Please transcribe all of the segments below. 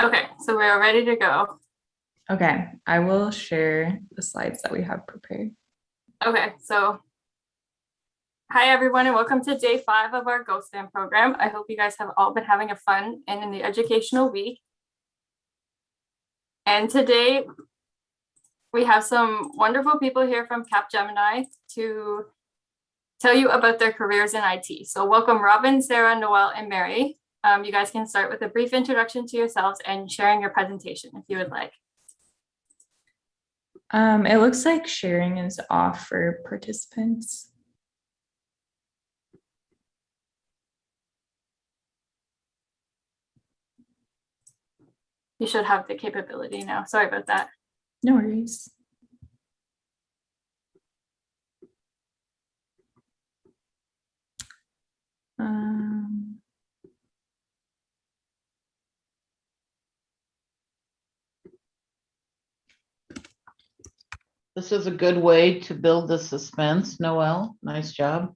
Okay, so we're ready to go. Okay, I will share the slides that we have prepared. Okay, so hi everyone and welcome to day 5 of our GoSTEM program. I hope you guys have all been having a fun and in the educational week. And today we have some wonderful people here from Capgemini to tell you about their careers in IT. So welcome Robin, Sarah, Noelle, and Mary. You guys can start with a brief introduction to yourselves and sharing your presentation if you would like. It looks like sharing is off for participants. You should have the capability now. Sorry about that. No worries. This is a good way to build the suspense, Noelle. Nice job.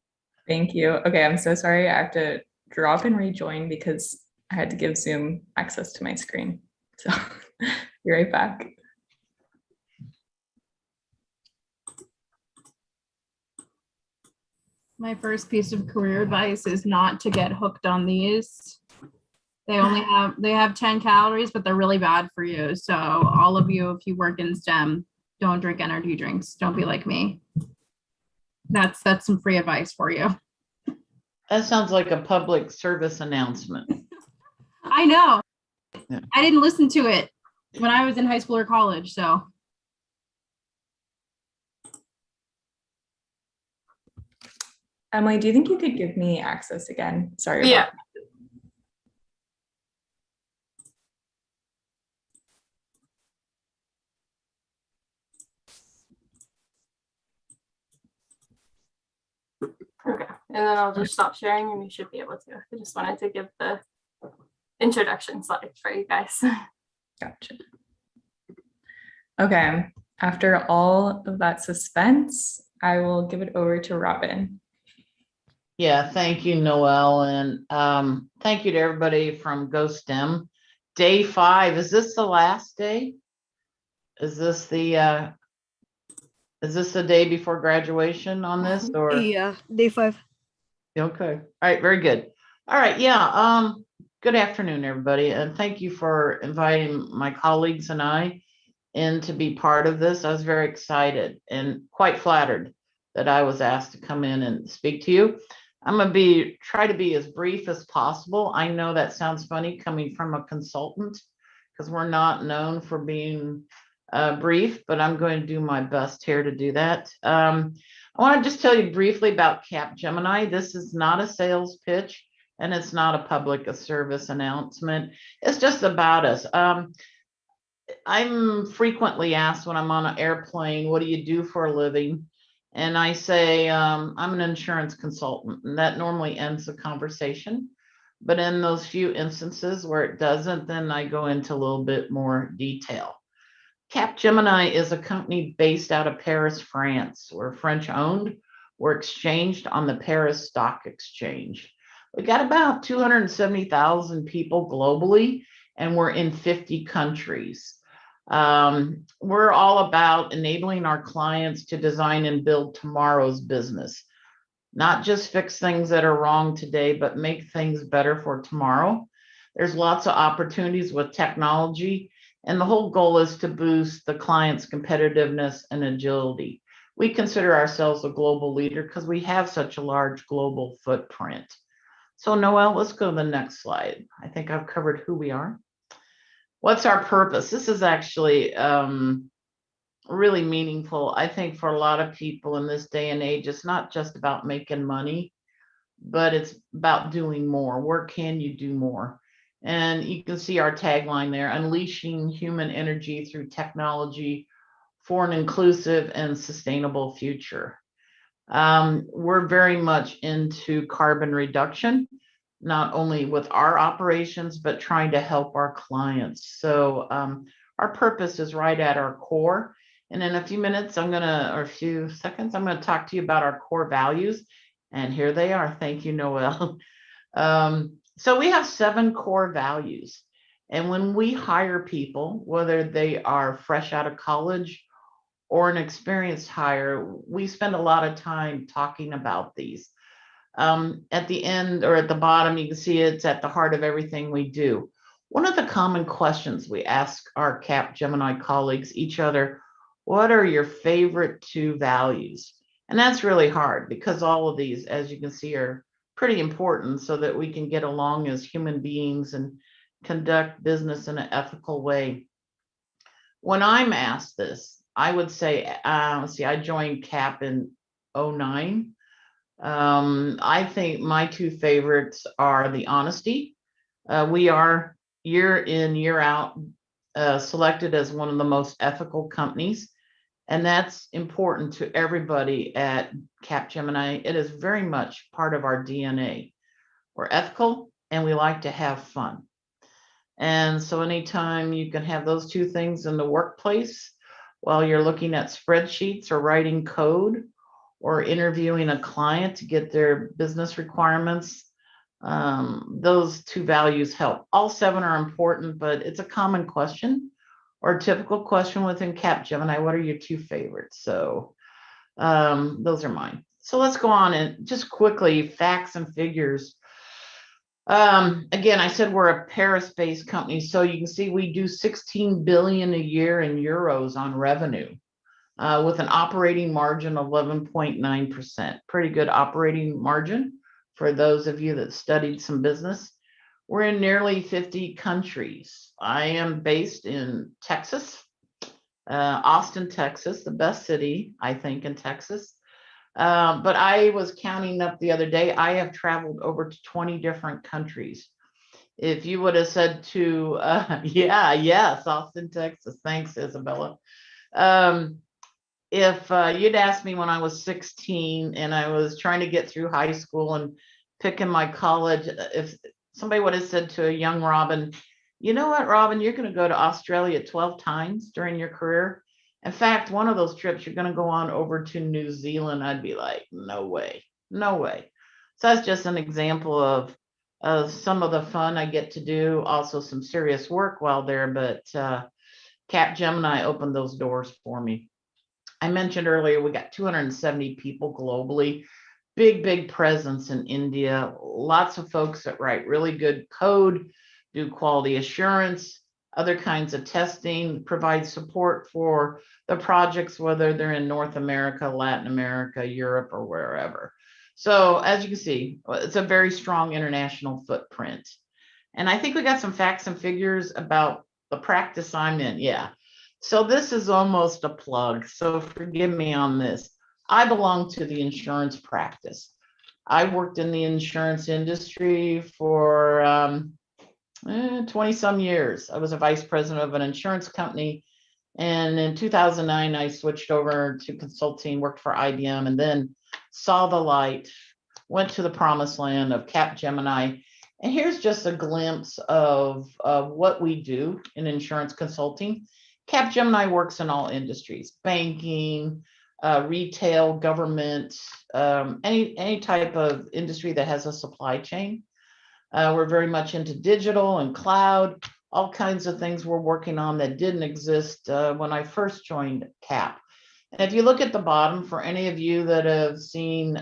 Thank you. Okay, I'm so sorry. I have to drop and rejoin because I had to give Zoom access to my screen. So be right back. My first piece of career advice is not to get hooked on these. They have 10 calories, but they're really bad for you. So all of you, if you work in STEM, don't drink energy drinks. Don't be like me. That's some free advice for you. That sounds like a public service announcement. I know. Yeah. I didn't listen to it when I was in high school or college, so. Emily, do you think you could give me access again? Sorry Yeah. about that. Okay, and then I'll just stop sharing and you should be able to. I just wanted to give the introduction slide for you guys. Gotcha. Okay, after all of that suspense, I will give it over to Robin. Yeah, thank you, Noelle. And thank you to everybody from GoSTEM. Day 5, is this the last day? Is this the day before graduation on this or? Yeah, day 5. Okay. All right. Very good. All right. Yeah. Good afternoon, everybody. And thank you for inviting my colleagues and I in to be part of this. I was very excited and quite flattered that I was asked to come in and speak to you. I'm going to try to be as brief as possible. I know that sounds funny coming from a consultant because we're not known for being brief, but I'm going to do my best here to do that. I want to just tell you briefly about Capgemini. This is not a sales pitch and it's not a public service announcement. It's just about us. I'm frequently asked when I'm on an airplane, what do you do for a living? And I say, I'm an insurance consultant, and that normally ends the conversation. But in those few instances where it doesn't, then I go into a little bit more detail. Capgemini is a company based out of Paris, France. We're French owned. We're exchanged on the Paris Stock Exchange. We got about 270,000 people globally, and we're in 50 countries. We're all about enabling our clients to design and build tomorrow's business, not just fix things that are wrong today, but make things better for tomorrow. There's lots of opportunities with technology, and the whole goal is to boost the client's competitiveness and agility. We consider ourselves a global leader because we have such a large global footprint. So Noelle, let's go to the next slide. I think I've covered who we are. What's our purpose? This is actually really meaningful. I think for a lot of people in this day and age, it's not just about making money, but it's about doing more. Where can you do more? And you can see our tagline there, unleashing human energy through technology for an inclusive and sustainable future. We're very much into carbon reduction, not only with our operations, but trying to help our clients. So our purpose is right at our core. And in a few minutes, or a few seconds, I'm going to talk to you about our core values. And here they are. Thank you, Noelle. So we have 7 core values. And when we hire people, whether they are fresh out of college or an experienced hire, we spend a lot of time talking about these. At the end or at the bottom, you can see it's at the heart of everything we do. One of the common questions we ask our Capgemini colleagues, each other, what are your favorite 2 values? And that's really hard because all of these, as you can see, are pretty important so that we can get along as human beings and conduct business in an ethical way. When I'm asked this, I would say, I joined CAP in 2009. I think my 2 favorites are the honesty. We are year in, year out selected as one of the most ethical companies. And that's important to everybody at Capgemini. It is very much part of our DNA. We're ethical and we like to have fun. And so anytime you can have those 2 things in the workplace while you're looking at spreadsheets or writing code or interviewing a client to get their business requirements, those 2 values help. All 7 are important, but it's a common question or a typical question within Capgemini. What are your 2 favorites? So those are mine. So let's go on and just quickly facts and figures. Again, I said we're a Paris-based company, so you can see we do 16 billion a year in euros on revenue, with an operating margin of 11.9%. Pretty good operating margin for those of you that studied some business. We're in nearly 50 countries. I am based in Texas, Austin, Texas, the best city, I think, in Texas. But I was counting up the other day, I have traveled over to 20 different countries. If you would have said to, yes, Austin, Texas. Thanks, Isabella. If you'd asked me when I was 16 and I was trying to get through high school and picking my college, if somebody would have said to a young Robin, you know what, Robin, you're going to go to Australia 12 times during your career. In fact, one of those trips, you're going to go on over to New Zealand. I'd be like, no way, no way. So that's just an example of some of the fun I get to do, also some serious work while there, but Capgemini opened those doors for me. I mentioned earlier, we got 270 people globally, big presence in India, lots of folks that write really good code, do quality assurance, other kinds of testing, provide support for the projects, whether they're in North America, Latin America, Europe, or wherever. So as you can see, it's a very strong international footprint. And I think we got some facts and figures about the practice I'm in. Yeah. So this is almost a plug, so forgive me on this. I belong to the insurance practice. I worked in the insurance industry for 20 some years. I was a vice president of an insurance company. And in 2009, I switched over to consulting, worked for IBM, and then saw the light, went to the promised land of Capgemini. And here's just a glimpse of what we do in insurance consulting. Capgemini works in all industries, banking, retail, government, any type of industry that has a supply chain. We're very much into digital and cloud, all kinds of things we're working on that didn't exist when I first joined CAP. And if you look at the bottom, for any of you that have seen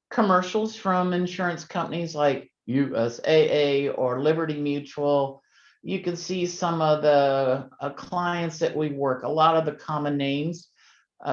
commercials from insurance companies like USAA or Liberty Mutual, you can see some of the clients that we work, a lot of the common names,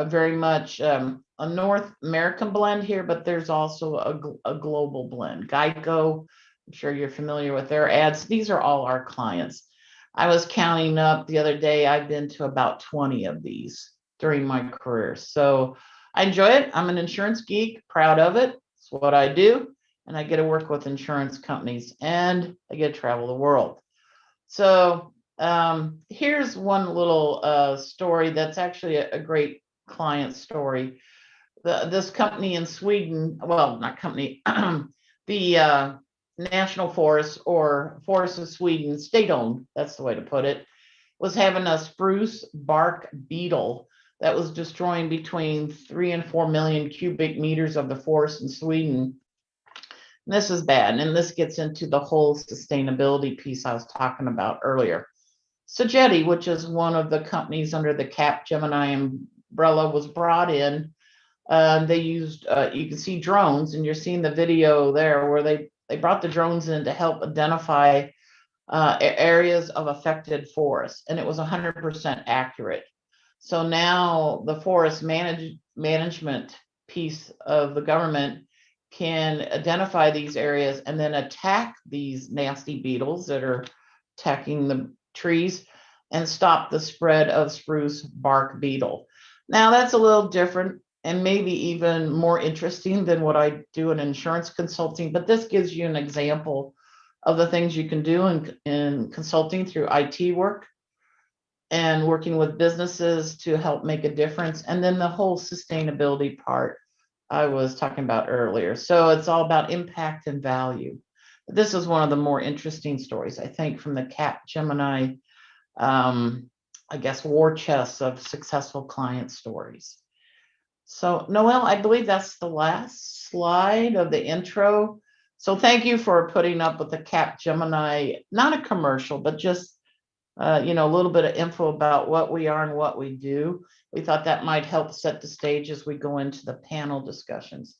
very much a North American blend here, but there's also a global blend. Geico, I'm sure you're familiar with their ads. These are all our clients. I was counting up the other day, I've been to about 20 of these during my career. So I enjoy it. I'm an insurance geek, proud of it. It's what I do. And I get to work with insurance companies and I get to travel the world. So here's one little story that's actually a great client story. This company in Sweden, well, not company, the National Forest or Forest of Sweden, state-owned, that's the way to put it, was having a spruce bark beetle that was destroying between 3 and 4 million cubic meters of the forest in Sweden. This is bad, and this gets into the whole sustainability piece I was talking about earlier. Sagetti, which is one of the companies under the Capgemini umbrella, was brought in. They used, you can see drones, and you're seeing the video there where they brought the drones in to help identify areas of affected forests, and it was 100% accurate. So now the forest management piece of the government can identify these areas and then attack these nasty beetles that are attacking the trees and stop the spread of spruce bark beetle. Now that's a little different and maybe even more interesting than what I do in insurance consulting, but this gives you an example of the things you can do in consulting through IT work and working with businesses to help make a difference. And then the whole sustainability part I was talking about earlier. So it's all about impact and value. This is one of the more interesting stories, I think, from the Capgemini, I guess, war chest of successful client stories. So Noelle, I believe that's the last slide of the intro. So thank you for putting up with the Capgemini, not a commercial, but just a little bit of info about what we are and what we do. We thought that might help set the stage as we go into the panel discussions.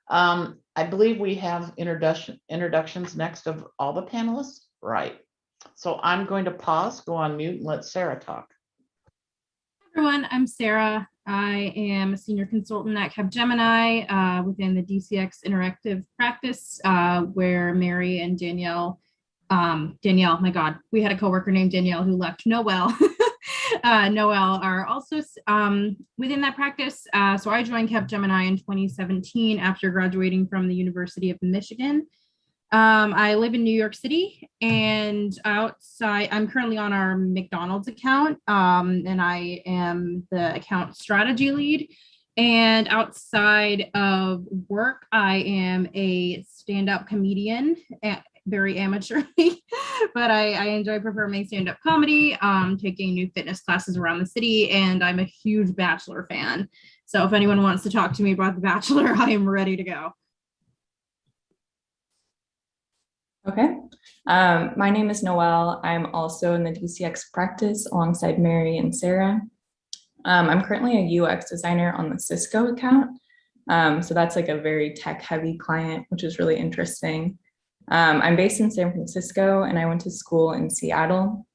I believe we have introductions next of all the panelists, right? So I'm going to pause, go on mute, and let Sarah talk. Everyone, I'm Sarah. I am a senior consultant at Capgemini within the DCX Interactive practice, where Mary and Danielle, my God, we had a coworker named Danielle who left. Noelle, Noelle are also within that practice. So I joined Capgemini in 2017 after graduating from the University of Michigan. I live in New York City, and outside, I'm currently on our McDonald's account, and I am the account strategy lead. And outside of work, I am a stand-up comedian, very amateurly, but I enjoy performing stand-up comedy, taking new fitness classes around the city, and I'm a huge Bachelor fan. So if anyone wants to talk to me about The Bachelor, I am ready to go. Okay. My name is Noelle. I'm also in the DCX practice alongside Mary and Sarah. I'm currently a UX designer on the Cisco account. So that's like a very tech heavy client, which is really interesting. I'm based in San Francisco and I went to school in Seattle.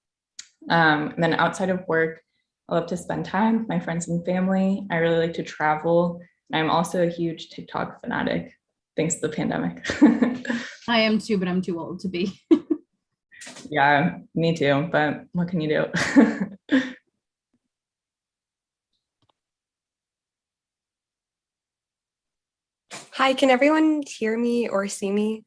And then outside of work, I love to spend time with my friends and family. I really like to travel. And I'm also a huge TikTok fanatic, thanks to the pandemic. I am too, but I'm too old to be. Yeah, me too, but what can you do? Hi, can everyone hear me or see me?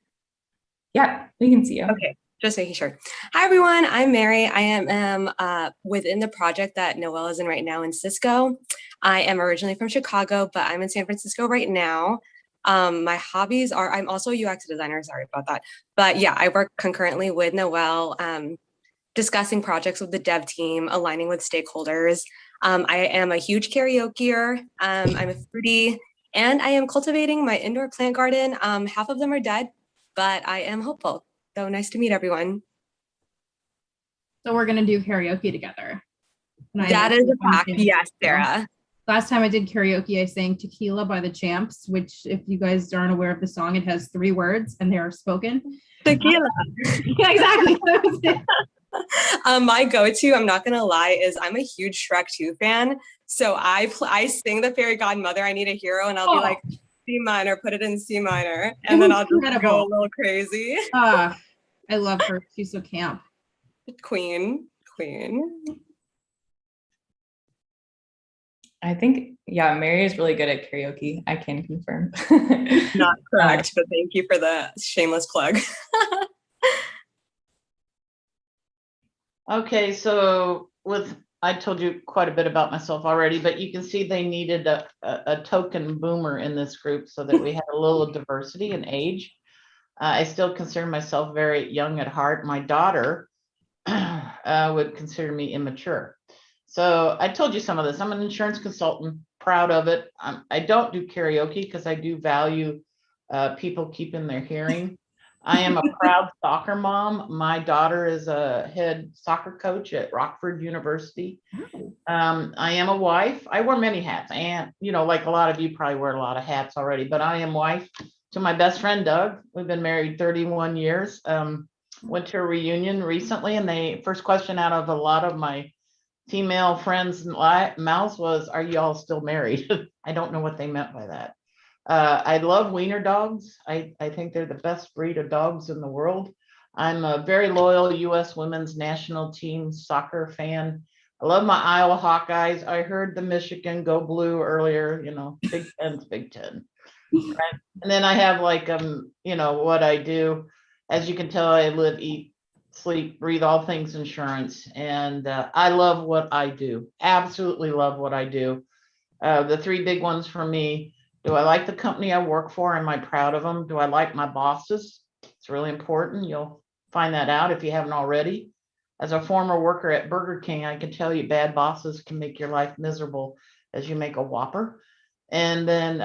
Yeah, we can see you. Okay, just making sure. Hi, everyone. I'm Mary. I am within the project that Noelle is in right now in Cisco. I am originally from Chicago, but I'm in San Francisco right now. My hobbies are, I'm also a UX designer, sorry about that. But yeah, I work concurrently with Noelle, discussing projects with the dev team, aligning with stakeholders. I am a huge karaokeer. I'm a foodie, and I am cultivating my indoor plant garden. Half of them are dead, but I am hopeful. So nice to meet everyone. So we're gonna do karaoke together. That is a fact. Yes, Sarah. Last time I did karaoke, I sang Tequila by the Champs, which if you guys aren't aware of the song, it has 3 words and they are spoken. Tequila. Yeah, exactly. My go-to, I'm not gonna lie, is I'm a huge Shrek 2 fan. So I sing the fairy godmother, I need a hero, and I'll be like C minor, put it in C minor, and then I'll just go a little crazy. I love her. She's so camp. Queen. I think, yeah, Mary is really good at karaoke. I can confirm. Not correct, but thank you for the shameless plug. Okay, so I told you quite a bit about myself already, but you can see they needed a token boomer in this group so that we had a little diversity in age. I still consider myself very young at heart. My daughter would consider me immature. So I told you some of this. I'm an insurance consultant, proud of it. I don't do karaoke because I do value people keeping their hearing. I am a proud soccer mom. My daughter is a head soccer coach at Rockford University. I am a wife. I wear many hats, and like a lot of you probably wear a lot of hats already, but I am wife to my best friend Doug. We've been married 31 years. Went to a reunion recently, and the first question out of a lot of my female friends' mouths was, "Are you all still married?" I don't know what they meant by that. I love wiener dogs. I think they're the best breed of dogs in the world. I'm a very loyal U.S. women's national team soccer fan. I love my Iowa Hawkeyes. I heard the Michigan go blue earlier, Big Ten's Big Ten. Right? And then I have what I do. As you can tell, I live, eat, sleep, breathe all things insurance. And I love what I do. Absolutely love what I do. The three big ones for me: do I like the company I work for? Am I proud of them? Do I like my bosses? It's really important. You'll find that out if you haven't already. As a former worker at Burger King, I can tell you bad bosses can make your life miserable as you make a Whopper. And then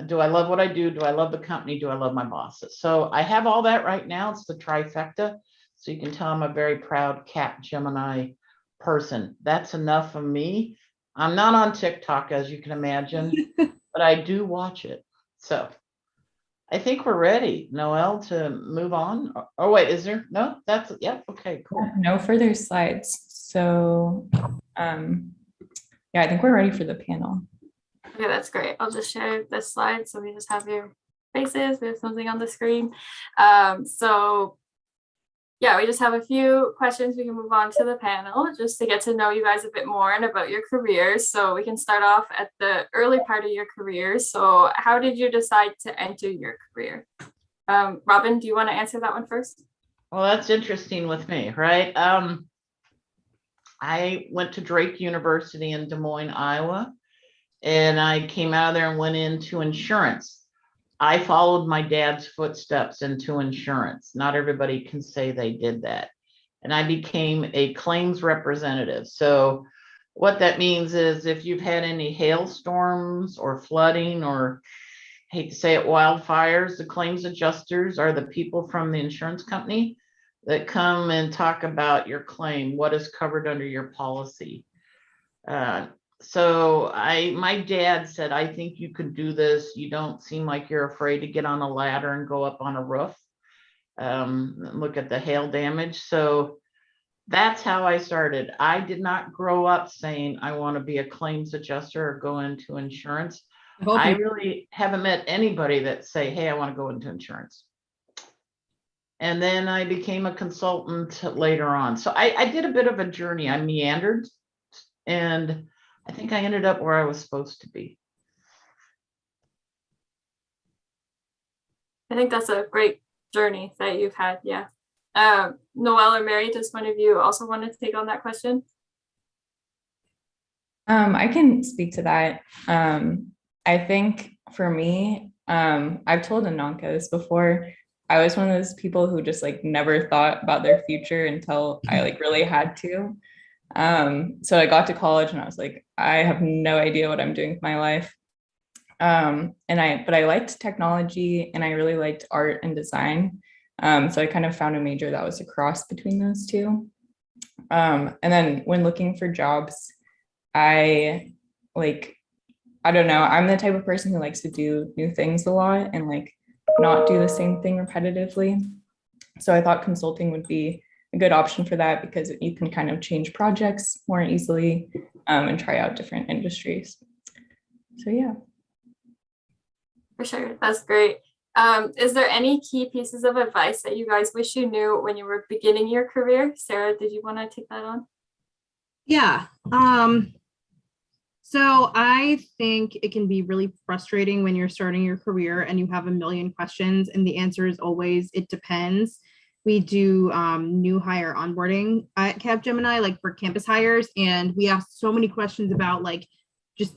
do I love what I do? Do I love the company? Do I love my bosses? So I have all that right now. It's the trifecta. So you can tell I'm a very proud Capgemini person. That's enough of me. I'm not on TikTok, as you can imagine, but I do watch it. So I think we're ready, Noelle, to move on. Oh, wait, is there? No, that's, yep. Okay, cool. No further slides. So, yeah, I think we're ready for the panel. Okay, that's great. I'll just share this slide. So we just have your faces. We have something on the screen. So yeah, we just have a few questions. We can move on to the panel just to get to know you guys a bit more and about your careers. So we can start off at the early part of your careers. So how did you decide to enter your career? Robin, do you want to answer that one first? Well, that's interesting with me, right? I went to Drake University in Des Moines, Iowa, and I came out of there and went into insurance. I followed my dad's footsteps into insurance. Not everybody can say they did that. And I became a claims representative. So what that means is if you've had any hailstorms or flooding or, hate to say it, wildfires, the claims adjusters are the people from the insurance company that come and talk about your claim, what is covered under your policy. So my dad said, I think you could do this. You don't seem like you're afraid to get on a ladder and go up on a roof. Look at the hail damage. So that's how I started. I did not grow up saying I want to be a claims adjuster or go into insurance. I really haven't met anybody that say, hey, I want to go into insurance. And then I became a consultant later on. So I did a bit of a journey. I meandered, and I think I ended up where I was supposed to be. I think that's a great journey that you've had. Yeah. Noelle or Mary, does one of you also want to take on that question? I can speak to that. I think for me, I've told Ananka this before. I was one of those people who just never thought about their future until I really had to. So I got to college and I was like, I have no idea what I'm doing with my life. But I liked technology and I really liked art and design. So I kind of found a major that was a cross between those two. And then when looking for jobs, I don't know, I'm the type of person who likes to do new things a lot and not do the same thing repetitively. So I thought consulting would be a good option for that because you can kind of change projects more easily and try out different industries. So yeah. For sure, that's great. Is there any key pieces of advice that you guys wish you knew when you were beginning your career? Sarah, did you want to take that on? Yeah. So I think it can be really frustrating when you're starting your career and you have a million questions and the answer is always, it depends. We do new hire onboarding at Capgemini, for campus hires. And we ask so many questions about just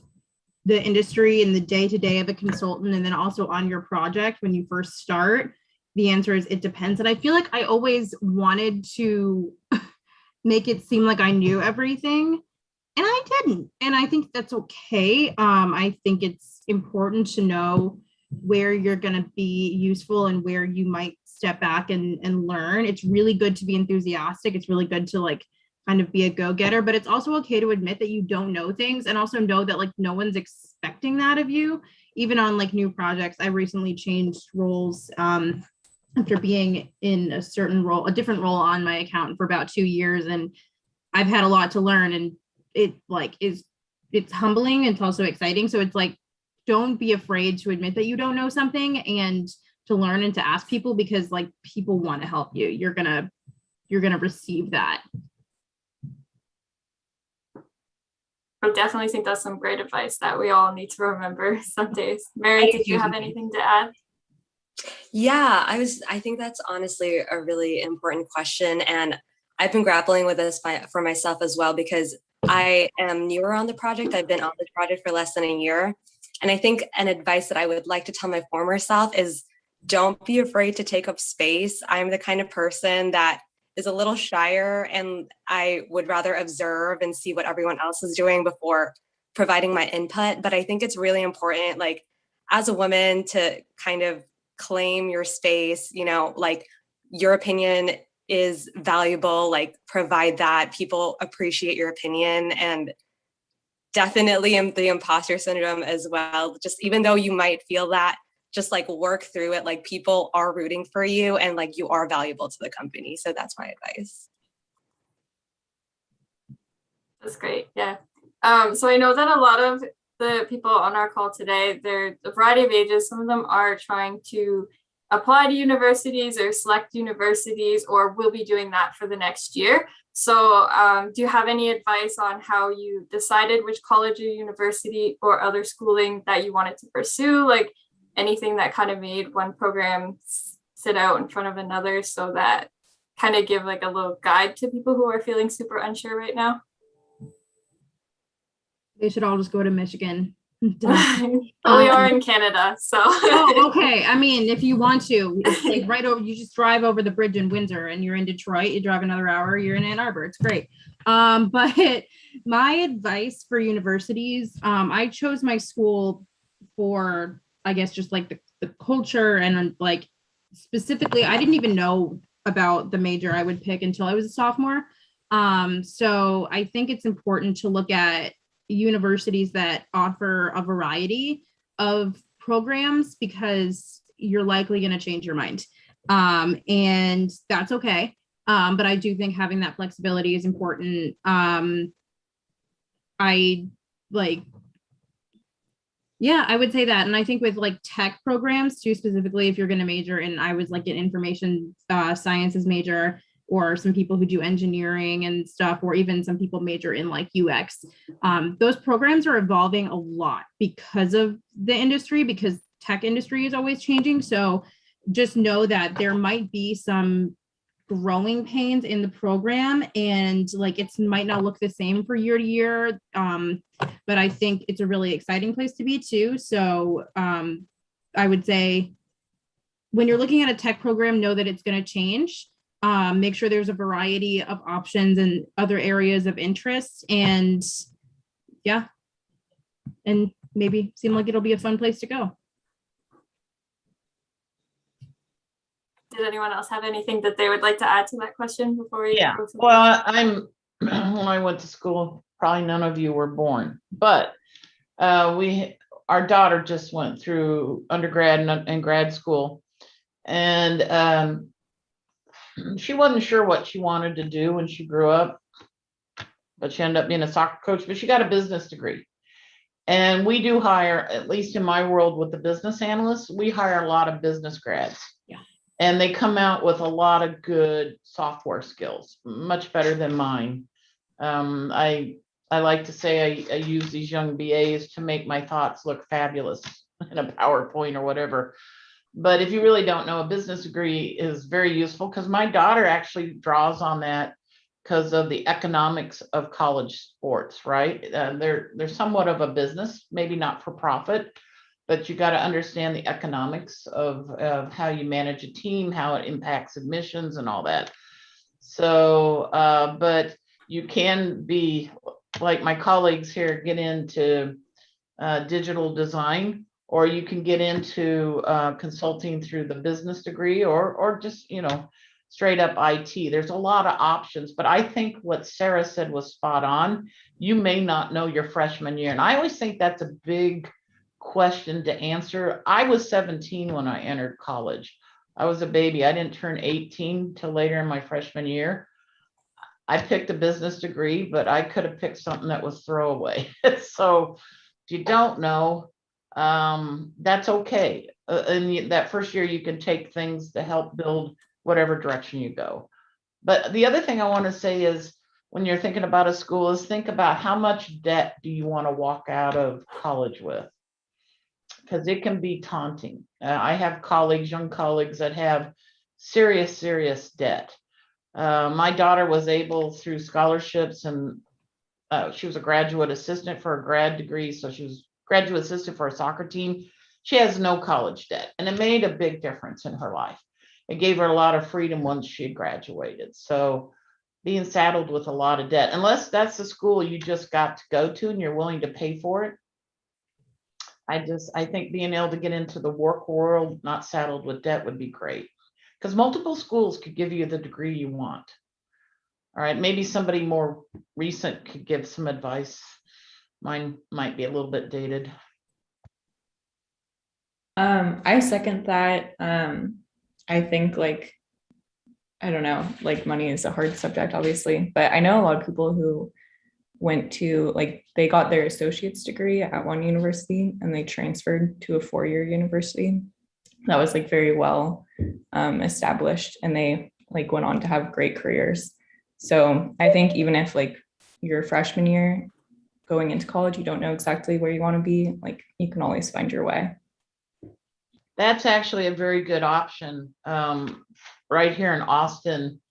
the industry and the day-to-day of a consultant. And then also on your project, when you first start, the answer is, it depends. And I feel like I always wanted to make it seem like I knew everything. And I didn't. And I think that's okay. I think it's important to know where you're going to be useful and where you might step back and learn. It's really good to be enthusiastic. It's really good to like kind of be a go-getter, but it's also okay to admit that you don't know things, and also know that like no one's expecting that of you. Even on like new projects, I recently changed roles after being in a certain role, a different role on my account for about 2 years, and I've had a lot to learn, and it like it's humbling. It's also exciting. So it's like, don't be afraid to admit that you don't know something and to learn and to ask people, because like people want to help you. You're gonna receive that. I definitely think that's some great advice that we all need to remember some days. Mary, did you have anything to add? Yeah, I think that's honestly a really important question. And I've been grappling with this for myself as well, because I am newer on the project. I've been on the project for less than a year. And I think an advice that I would like to tell my former self is don't be afraid to take up space. I'm the kind of person that is a little shyer, and I would rather observe and see what everyone else is doing before providing my input. But I think it's really important, like as a woman, to kind of claim your space, like your opinion is valuable, like provide that. People appreciate your opinion, and definitely the imposter syndrome as well. Just even though you might feel that, just like work through it. Like people are rooting for you, and like you are valuable to the company. So that's my advice. That's great. Yeah. So I know that a lot of the people on our call today, they're a variety of ages. Some of them are trying to apply to universities or select universities, or will be doing that for the next year. So do you have any advice on how you decided which college or university or other schooling that you wanted to pursue? Like anything that kind of made one program sit out in front of another, so that kind of give like a little guide to people who are feeling super unsure right now? They should all just go to Michigan. But we are in Canada, so. Oh, okay. I mean, if you want to, it's like right over, you just drive over the bridge in Windsor and you're in Detroit, you drive another hour, you're in Ann Arbor. It's great. But my advice for universities, I chose my school for, I guess, just like the culture, and like specifically, I didn't even know about the major I would pick until I was a sophomore. So I think it's important to look at universities that offer a variety of programs, because you're likely going to change your mind. And that's okay. But I do think having that flexibility is important. I would say that. And I think with like tech programs too, specifically if you're going to major, and I was like an information sciences major, or some people who do engineering and stuff, or even some people major in like UX. Those programs are evolving a lot because of the industry, because tech industry is always changing. So just know that there might be some growing pains in the program, and like it might not look the same for year to year. But I think it's a really exciting place to be too. So I would say when you're looking at a tech program, know that it's going to change. Make sure there's a variety of options and other areas of interest, and and maybe seem like it'll be a fun place to go. Did anyone else have anything that they would like to add to that question before we go to Well, when I went to school, probably none of you were born, but our daughter just went through undergrad and grad school, and she wasn't sure what she wanted to do when she grew up, but she ended up being a soccer coach, but she got a business degree. And we do hire, at least in my world with the business analysts, we hire a lot of business grads. Yeah. And they come out with a lot of good software skills, much better than mine. I like to say I use these young BAs to make my thoughts look fabulous in a PowerPoint or whatever. But if you really don't know, a business degree is very useful, because my daughter actually draws on that because of the economics of college sports, right? They're somewhat of a business, maybe not for profit, but you got to understand the economics of how you manage a team, how it impacts admissions and all that. So, but you can be like my colleagues here, get into digital design. or you can get into consulting through the business degree, or just, straight up IT. There's a lot of options, but I think what Sarah said was spot on. You may not know your freshman year. And I always think that's a big question to answer. I was 17 when I entered college. I was a baby. I didn't turn 18 till later in my freshman year. I picked a business degree, but I could have picked something that was throwaway. So if you don't know, that's okay. In that first year, you can take things to help build whatever direction you go. But the other thing I want to say is, when you're thinking about a school, is think about how much debt do you want to walk out of college with? Because it can be taunting. I have colleagues, young colleagues, that have serious debt. My daughter was able, through scholarships, and she was a graduate assistant for a grad degree, so she was graduate assistant for a soccer team. She has no college debt, and it made a big difference in her life. It gave her a lot of freedom once she graduated. So being saddled with a lot of debt, unless that's the school you just got to go to and you're willing to pay for it, I think being able to get into the work world, not saddled with debt, would be great, because multiple schools could give you the degree you want. All right, maybe somebody more recent could give some advice. Mine might be a little bit dated. I second that. I think, I don't know, money is a hard subject, obviously, but I know a lot of people who went to, they got their associate's degree at one university and they transferred to a 4-year university that was very well established, and they went on to have great careers. So I think even if your freshman year going into college, you don't know exactly where you want to be, you can always find your way. That's actually a very good option. Right here in Austin,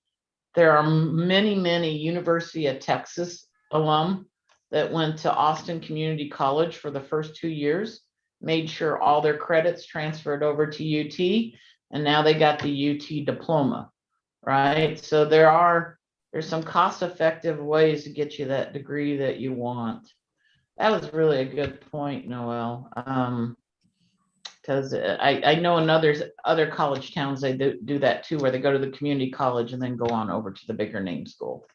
there are many University of Texas alum that went to Austin Community College for the first 2 years, made sure all their credits transferred over to UT, and now they got the UT diploma, right? So there's some cost-effective ways to get you that degree that you want. That was really a good point, Noelle. Because I know in other college towns, they do that too, where they go to the community college and then go on over to the bigger name school.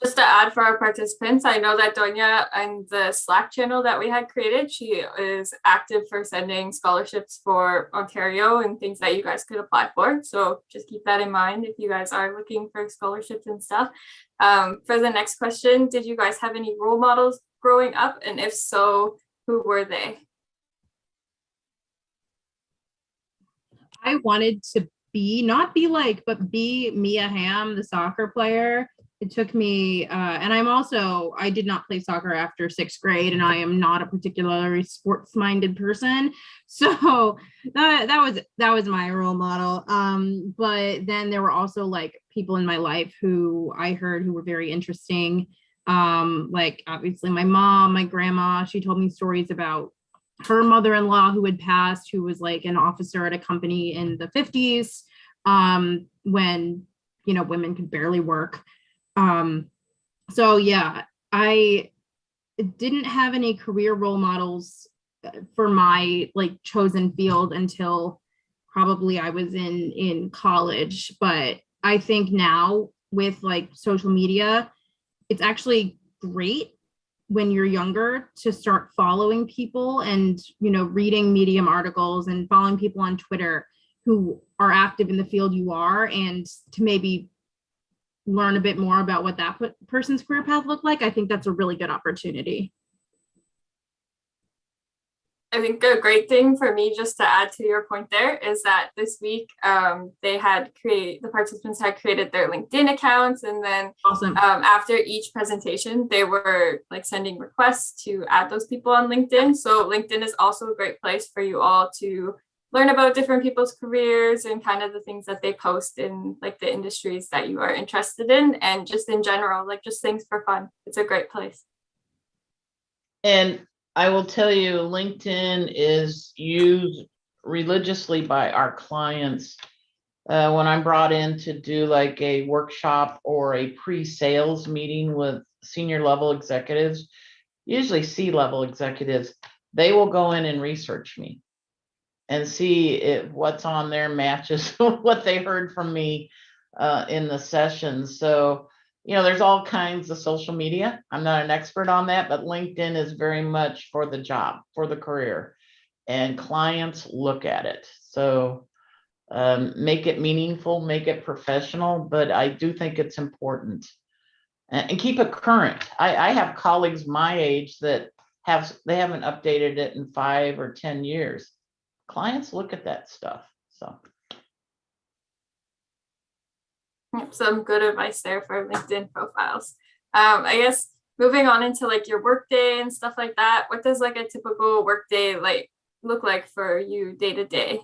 Just to add for our participants, I know that Donya and the Slack channel that we had created, she is active for sending scholarships for Ontario and things that you guys could apply for. So just keep that in mind if you guys are looking for scholarships and stuff. For the next question, did you guys have any role models growing up? And if so, who were they? I wanted to not be but be Mia Hamm, the soccer player. It took me, and I did not play soccer after 6th grade, and I am not a particularly sports-minded person. So that was my role model. But then there were also people in my life who I heard who were very interesting. Obviously my mom, my grandma, she told me stories about her mother-in-law who had passed, who was an officer at a company in the 50s, when women could barely work. So yeah, I didn't have any career role models for my chosen field until probably I was in college. But I think now with social media, it's actually great when you're younger to start following people and, reading Medium articles and following people on Twitter who are active in the field you are, and to maybe learn a bit more about what that person's career path looked like. I think that's a really good opportunity. I think a great thing for me, just to add to your point there, is that this week the participants had created their LinkedIn accounts, and then Awesome. After each presentation, they were sending requests to add those people on LinkedIn. So LinkedIn is also a great place for you all to learn about different people's careers and kind of the things that they post in the industries that you are interested in, and just in general, just things for fun. It's a great place. And I will tell you, LinkedIn is used religiously by our clients. When I'm brought in to do a workshop or a pre-sales meeting with senior level executives, usually C-level executives, they will go in and research me and see if what's on there matches what they heard from me in the session. So, there's all kinds of social media. I'm not an expert on that, but LinkedIn is very much for the job, for the career, and clients look at it. So make it meaningful, make it professional, but I do think it's important. And keep it current. I have colleagues my age that they haven't updated it in 5 or 10 years. Clients look at that stuff. So Yep, some good advice there for LinkedIn profiles. I guess moving on into like your workday and stuff like that, what does like a typical workday like look like for you day to day?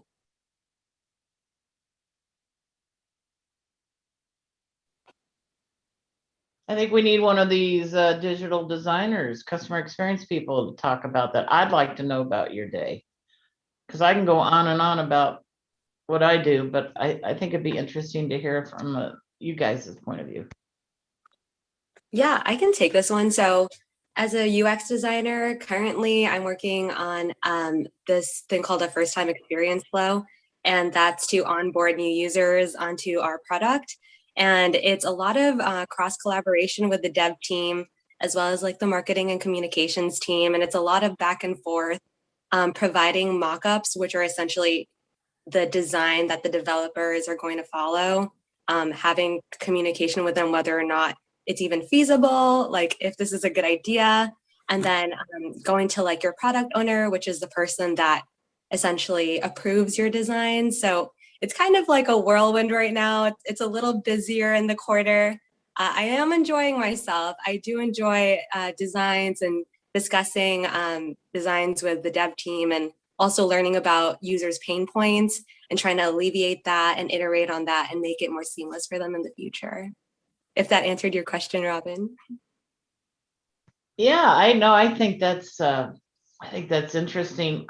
I think we need one of these digital designers, customer experience people to talk about that. I'd like to know about your day, because I can go on and on about what I do, but I think it'd be interesting to hear from you guys' point of view. Yeah, I can take this one. So as a UX designer, currently I'm working on this thing called a first time experience flow. And that's to onboard new users onto our product. And it's a lot of cross collaboration with the dev team, as well as like the marketing and communications team. And it's a lot of back and forth, providing mock-ups, which are essentially the design that the developers are going to follow, having communication with them, whether or not it's even feasible, like if this is a good idea, and then going to like your product owner, which is the person that essentially approves your design. So it's kind of like a whirlwind right now. It's a little busier in the quarter. I am enjoying myself. I do enjoy designs and discussing designs with the dev team, and also learning about users' pain points and trying to alleviate that and iterate on that and make it more seamless for them in the future. If that answered your question, Robin. Yeah, I know. I think that's interesting.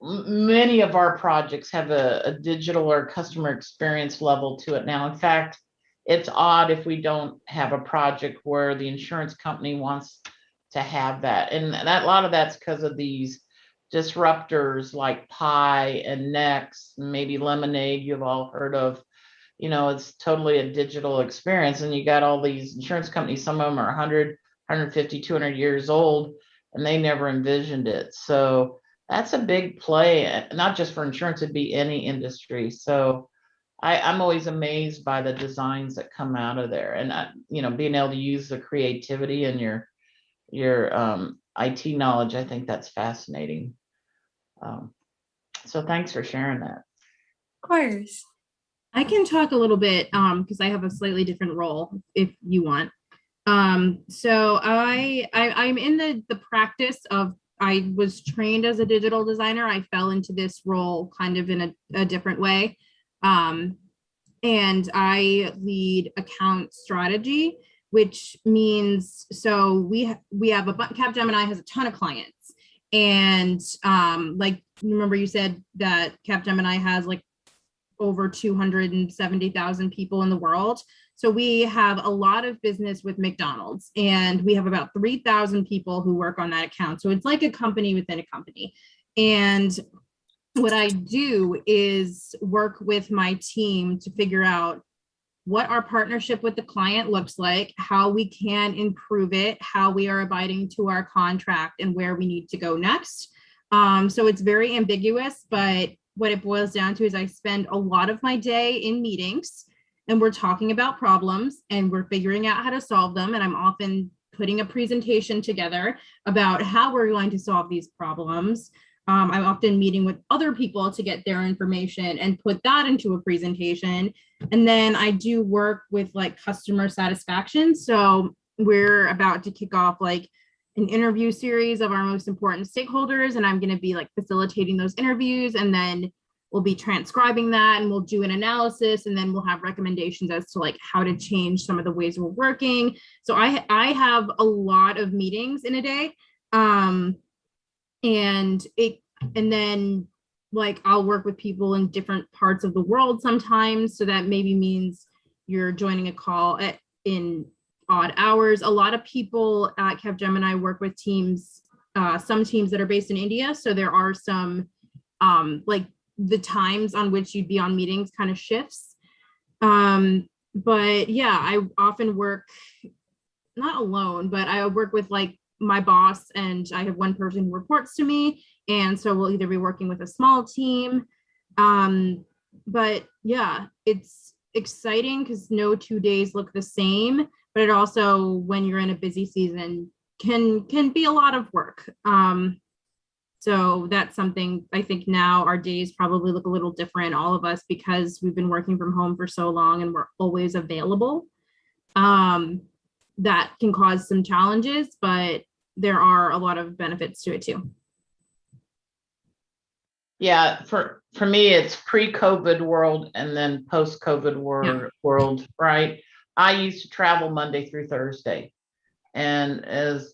Many of our projects have a digital or customer experience level to it now. In fact, it's odd if we don't have a project where the insurance company wants to have that. And that a lot of that's because of these disruptors like Pi and Next, maybe Lemonade, you've all heard of. It's totally a digital experience, and you got all these insurance companies, some of them are 100, 150, 200 years old, and they never envisioned it. So that's a big play, not just for insurance, it'd be any industry. So I'm always amazed by the designs that come out of there, and being able to use the creativity and your IT knowledge. I think that's fascinating. So thanks for sharing that. Of course. I can talk a little bit because I have a slightly different role if you want. So I'm in the practice of, I was trained as a digital designer. I fell into this role kind of in a different way. And I lead account strategy, which means, so we have Capgemini has a ton of clients. And like, remember you said that Capgemini has like over 270,000 people in the world. So we have a lot of business with McDonald's, and we have about 3,000 people who work on that account. So it's like a company within a company. And what I do is work with my team to figure out what our partnership with the client looks like, how we can improve it, how we are abiding to our contract, and where we need to go next. So it's very ambiguous, but what it boils down to is I spend a lot of my day in meetings, and we're talking about problems and we're figuring out how to solve them. And I'm often putting a presentation together about how we're going to solve these problems. I'm often meeting with other people to get their information and put that into a presentation. And then I do work with like customer satisfaction. So we're about to kick off like an interview series of our most important stakeholders, and I'm going to be like facilitating those interviews, and then we'll be transcribing that, and we'll do an analysis, and then we'll have recommendations as to like how to change some of the ways we're working. So I have a lot of meetings in a day, and then like I'll work with people in different parts of the world sometimes. So that maybe means you're joining a call in odd hours. A lot of people at Capgemini work with teams, some teams that are based in India. So there are some like the times on which you'd be on meetings kind of shifts. But yeah, I often work not alone, but I work with like my boss, and I have one person who reports to me. And so we'll either be working with a small team. But yeah, it's exciting because no 2 days look the same, but it also, when you're in a busy season, can be a lot of work. So that's something I think now our days probably look a little different, all of us, because we've been working from home for so long and we're always available. That can cause some challenges, but there are a lot of benefits to it too. Yeah, for me, it's pre-COVID world and then post-COVID world, right? I used to travel Monday through Thursday. And as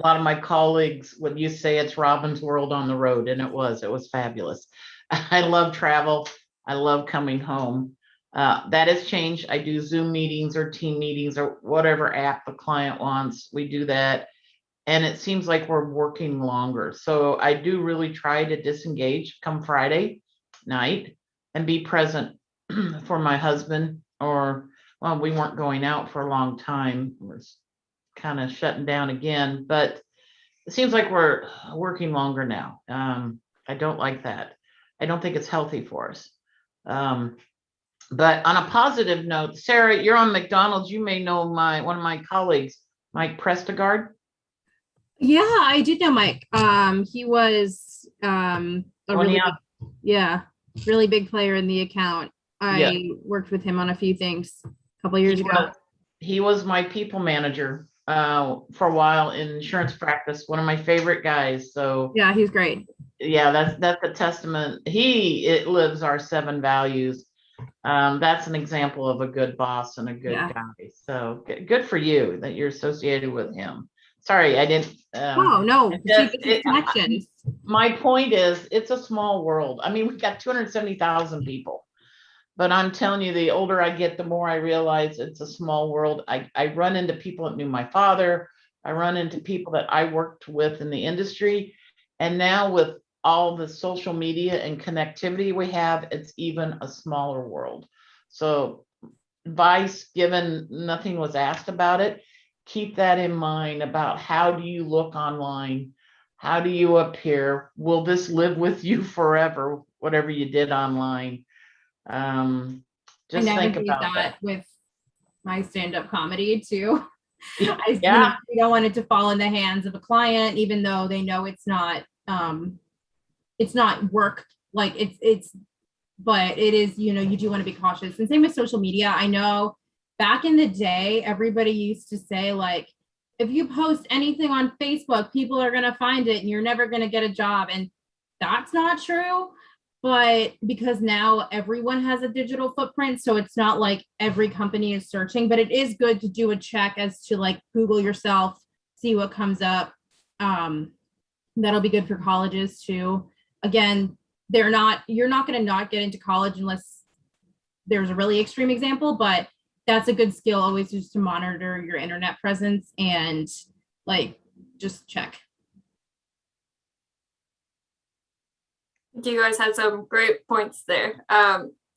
a lot of my colleagues would used to say, it's Robin's world on the road, and it was fabulous. I love travel. I love coming home. That has changed. I do Zoom meetings or team meetings or whatever app the client wants. We do that. And it seems like we're working longer. So I do really try to disengage come Friday night and be present for my husband, or, well, we weren't going out for a long time. We're kind of shutting down again, but it seems like we're working longer now. I don't like that. I don't think it's healthy for us. But on a positive note, Sarah, you're on McDonald's. You may know one of my colleagues, Mike Prestegard. Yeah, I did know Mike. He was a really really big player in the account. I worked with him on a few things a couple of years ago. He was my people manager for a while in insurance practice. One of my favorite guys. So yeah, he's great. Yeah, that's a testament. It lives our 7 values. That's an example of a good boss and a good guy. So good for you that you're associated with him. Sorry, I didn't. Oh no, connections. My point is, it's a small world. I mean, we've got 270,000 people, but I'm telling you, the older I get, the more I realize it's a small world. I run into people that knew my father. I run into people that I worked with in the industry, and now with all the social media and connectivity we have, it's even a smaller world. So, advice given, nothing was asked about it. Keep that in mind about how do you look online? How do you appear? Will this live with you forever? Whatever you did online. Just think about that with my stand-up comedy too. Yeah. We don't want it to fall in the hands of a client, even though they know it's not work. Like but it is, you do want to be cautious. And same with social media. I know back in the day, everybody used to say, like, if you post anything on Facebook, people are going to find it and you're never going to get a job. And that's not true. But because now everyone has a digital footprint, so it's not like every company is searching, but it is good to do a check as to, like, Google yourself, see what comes up. That'll be good for colleges too. Again, you're not going to not get into college unless there's a really extreme example, but that's a good skill always, just to monitor your internet presence and, like, just check. You guys had some great points there.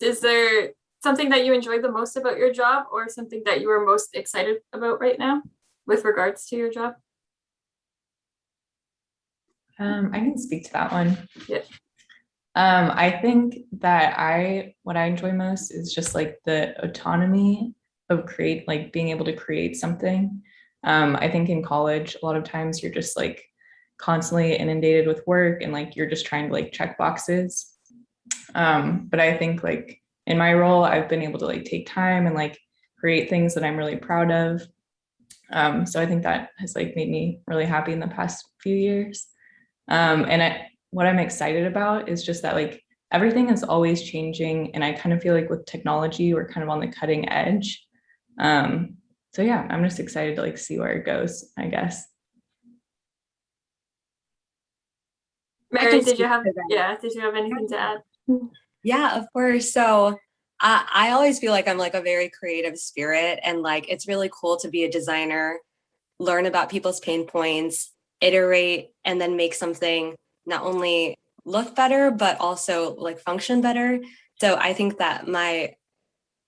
Is there something that you enjoyed the most about your job, or something that you are most excited about right now with regards to your job? I can speak to that one. Yeah. I think that what I enjoy most is just like the autonomy of being able to create something. I think in college, a lot of times you're just like constantly inundated with work and like you're just trying to like check boxes. But I think like in my role, I've been able to like take time and like create things that I'm really proud of. So I think that has like made me really happy in the past few years. What I'm excited about is just that like everything is always changing, and I kind of feel like with technology, we're kind of on the cutting edge. So yeah, I'm just excited to like see where it goes, I guess. Mary, did you have anything to add? Yeah, of course. So I always feel like I'm like a very creative spirit, and like it's really cool to be a designer, learn about people's pain points, iterate, and then make something not only look better, but also like function better. So I think that my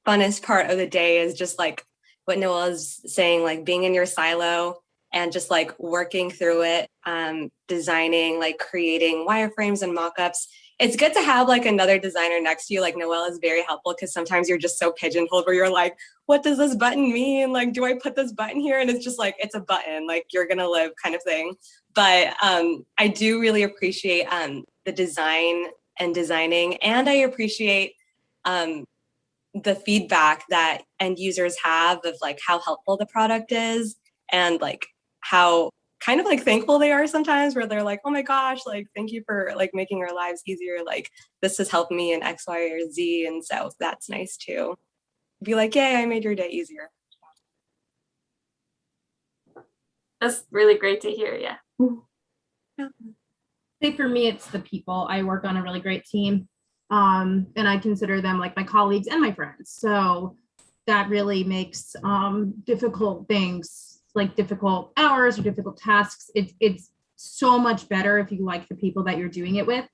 funnest part of the day is just like what Noelle is saying, like being in your silo and just like working through it, designing, like creating wireframes and mock-ups. It's good to have like another designer next to you. Like Noelle is very helpful because sometimes you're just so pigeonholed where you're like, what does this button mean? Like, do I put this button here? And it's just like, it's a button, like you're gonna live kind of thing. But I do really appreciate the design and designing, and I appreciate the feedback that end users have of like how helpful the product is, and like how kind of like thankful they are sometimes, where they're like, oh my gosh, like thank you for like making our lives easier, like this has helped me in X, Y, or Z. And so that's nice too. Be like, yay, I made your day easier. That's really great to hear. Yeah. Say for me, it's the people. I work on a really great team. And I consider them like my colleagues and my friends. So that really makes difficult things, like difficult hours or difficult tasks, it's so much better if you like the people that you're doing it with.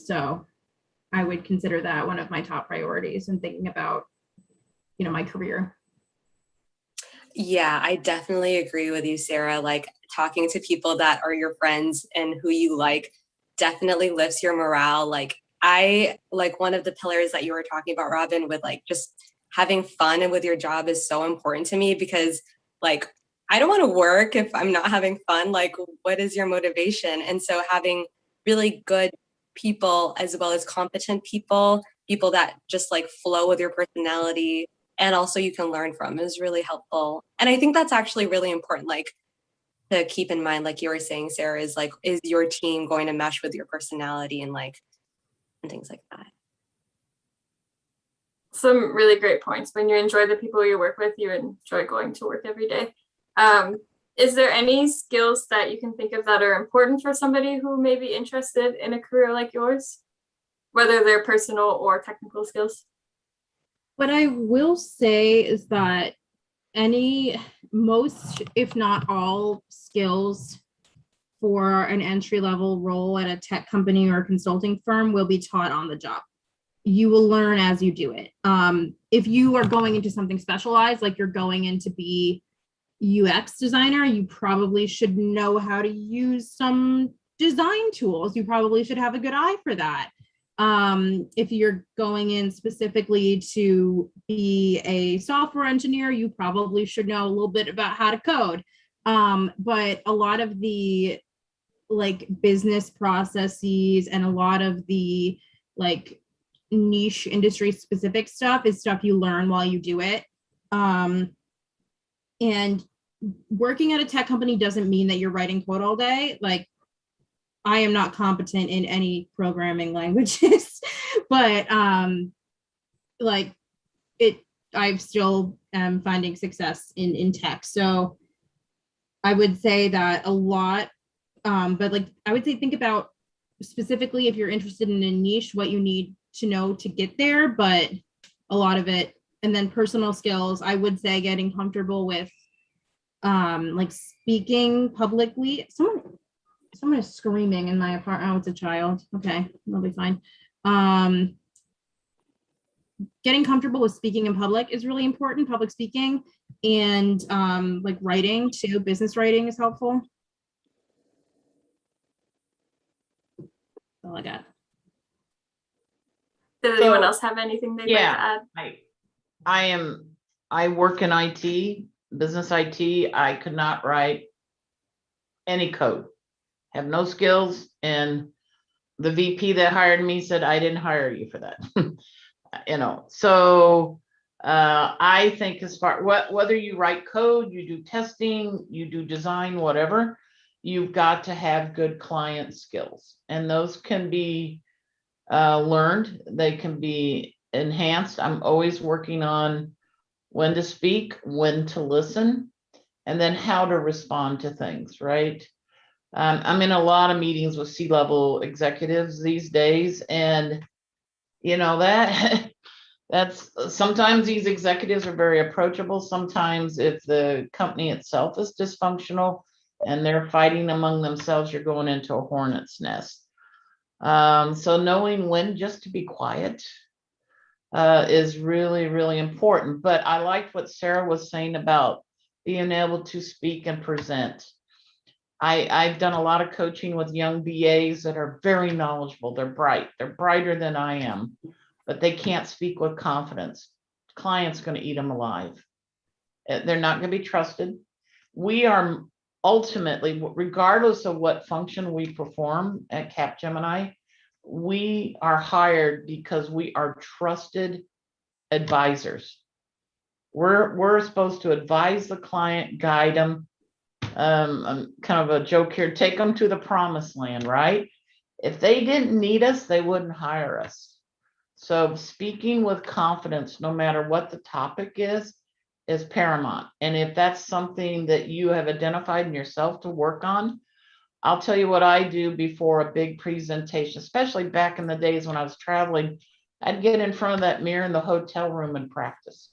So I would consider that one of my top priorities in thinking about, my career. Yeah, I definitely agree with you, Sarah. Like talking to people that are your friends and who you like definitely lifts your morale. Like I like one of the pillars that you were talking about, Robin, with like just having fun and with your job is so important to me, because like I don't want to work if I'm not having fun. Like, what is your motivation? And so having really good people as well as competent people, people that just like flow with your personality and also you can learn from, is really helpful. And I think that's actually really important, like to keep in mind, like you were saying, Sarah, is like, is your team going to mesh with your personality and like, and things like that. Some really great points. When you enjoy the people you work with, you enjoy going to work every day. Is there any skills that you can think of that are important for somebody who may be interested in a career like yours, whether they're personal or technical skills? What I will say is that most, if not all, skills for an entry-level role at a tech company or a consulting firm will be taught on the job. You will learn as you do it. If you are going into something specialized, like you're going in to be UX designer, you probably should know how to use some design tools. You probably should have a good eye for that. If you're going in specifically to be a software engineer, you probably should know a little bit about how to code. But a lot of the like business processes and a lot of the like niche industry specific stuff is stuff you learn while you do it. And working at a tech company doesn't mean that you're writing code all day. Like I am not competent in any programming languages, but like I still am finding success in tech. So I would say that a lot, but like I would say think about specifically if you're interested in a niche, what you need to know to get there, but a lot of it, and then personal skills, I would say getting comfortable with like speaking publicly. Someone is screaming in my apartment. Oh, it's a child. Okay, that'll be fine. Getting comfortable with speaking in public is really important, public speaking, and like writing too. Business writing is helpful. That's all I got. Did anyone else have anything they'd like to add? I work in IT, business IT. I could not write any code, have no skills. And the VP that hired me said, I didn't hire you for that. So I think as far whether you write code, you do testing, you do design, whatever, you've got to have good client skills, and those can be learned. They can be enhanced. I'm always working on when to speak, when to listen, and then how to respond to things, right? I'm in a lot of meetings with C-level executives these days, and that That's sometimes these executives are very approachable. Sometimes if the company itself is dysfunctional and they're fighting among themselves, you're going into a hornet's nest. So knowing when just to be quiet is really, really important. But I liked what Sarah was saying about being able to speak and present. I've done a lot of coaching with young BAs that are very knowledgeable. They're bright. They're brighter than I am, but they can't speak with confidence. Client's going to eat them alive. They're not going to be trusted. We are ultimately, regardless of what function we perform at Capgemini, we are hired because we are trusted advisors. We're supposed to advise the client, guide them. Kind of a joke here, take them to the promised land, right? If they didn't need us, they wouldn't hire us. So speaking with confidence, no matter what the topic is paramount. And if that's something that you have identified in yourself to work on, I'll tell you what I do before a big presentation, especially back in the days when I was traveling. I'd get in front of that mirror in the hotel room and practice.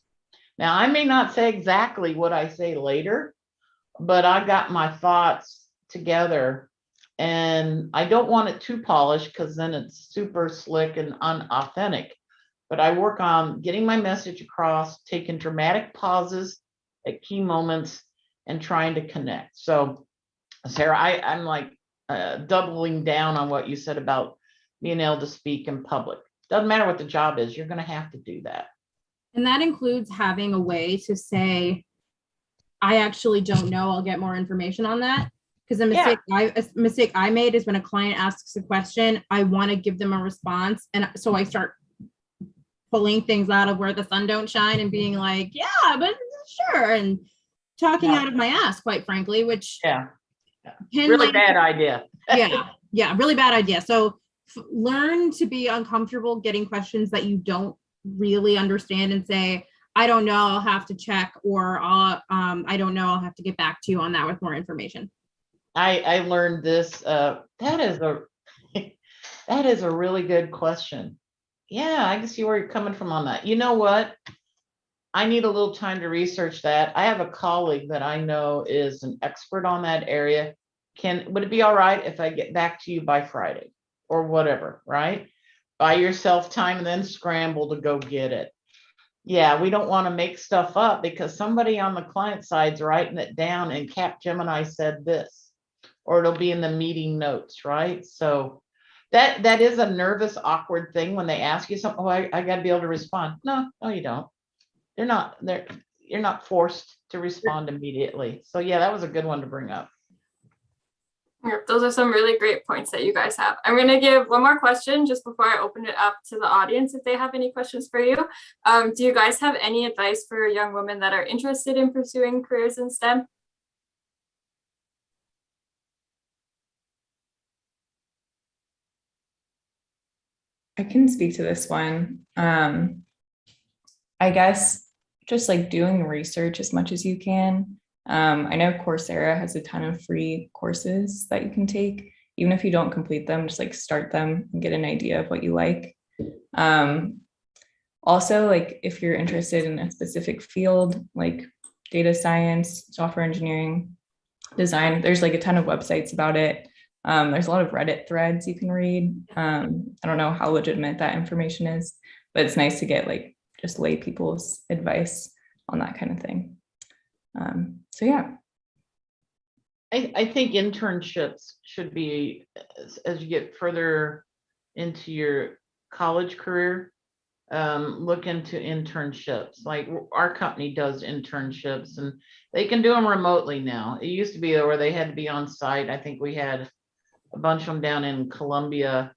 Now, I may not say exactly what I say later, but I got my thoughts together, and I don't want it too polished because then it's super slick and unauthentic. But I work on getting my message across, taking dramatic pauses at key moments, and trying to connect. So, Sarah, I'm like doubling down on what you said about being able to speak in public. Doesn't matter what the job is, you're going to have to do that. And that includes having a way to say, I actually don't know, I'll get more information on that. Because a mistake I made is when a client asks a question, I want to give them a response. And so I start pulling things out of where the sun don't shine and being like, yeah, but sure. And talking out of my ass, quite frankly, which really bad idea. yeah, really bad idea. So learn to be uncomfortable getting questions that you don't really understand and say, I don't know, I'll have to check, or I don't know, I'll have to get back to you on that with more information. I learned this. That is a really good question. Yeah, I can see where you're coming from on that. You know what? I need a little time to research that. I have a colleague that I know is an expert on that area. Would it be all right if I get back to you by Friday or whatever, right? Buy yourself time and then scramble to go get it. Yeah, we don't want to make stuff up because somebody on the client side's writing it down and Capgemini said this, or it'll be in the meeting notes, right? So that is a nervous, awkward thing when they ask you something. Oh, I got to be able to respond. No, you don't. You're not forced to respond immediately. So yeah, that was a good one to bring up. Yep, those are some really great points that you guys have. I'm going to give one more question just before I open it up to the audience if they have any questions for you. Do you guys have any advice for young women that are interested in pursuing careers in STEM? I can speak to this one. I guess just like doing research as much as you can. I know Coursera has a ton of free courses that you can take. Even if you don't complete them, just like start them and get an idea of what you like. Also, like if you're interested in a specific field, like data science, software engineering, design, there's like a ton of websites about it. There's a lot of Reddit threads you can read. I don't know how legitimate that information is, but it's nice to get like just lay people's advice on that kind of thing. So yeah. I think internships should be, as you get further into your college career, look into internships. Like our company does internships and they can do them remotely now. It used to be where they had to be on site. I think we had a bunch of them down in Columbia,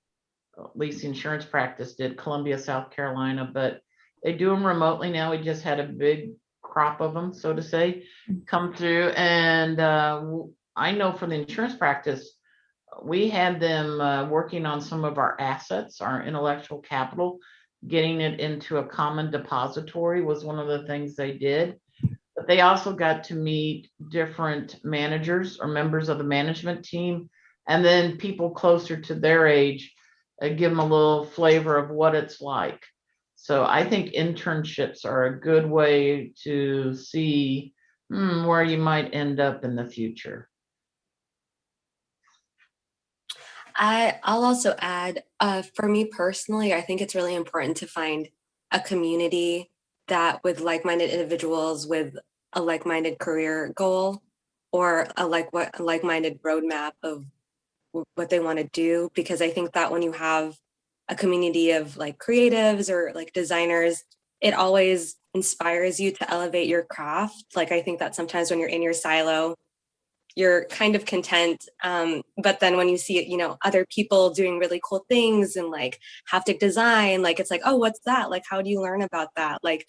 at least the insurance practice did, Columbia, South Carolina, but they do them remotely now. We just had a big crop of them, so to say, come through. And I know from the insurance practice, we had them working on some of our assets, our intellectual capital, getting it into a common depository was one of the things they did. But they also got to meet different managers or members of the management team, and then people closer to their age, give them a little flavor of what it's like. So I think internships are a good way to see where you might end up in the future. I'll also add, for me personally, I think it's really important to find a community that with like-minded individuals with a like-minded career goal or a like-minded roadmap of what they want to do, because I think that when you have a community of like creatives or like designers, it always inspires you to elevate your craft. Like I think that sometimes when you're in your silo, you're kind of content. But then when you see, other people doing really cool things and like haptic design, like it's like, oh, what's that? Like, how do you learn about that? Like,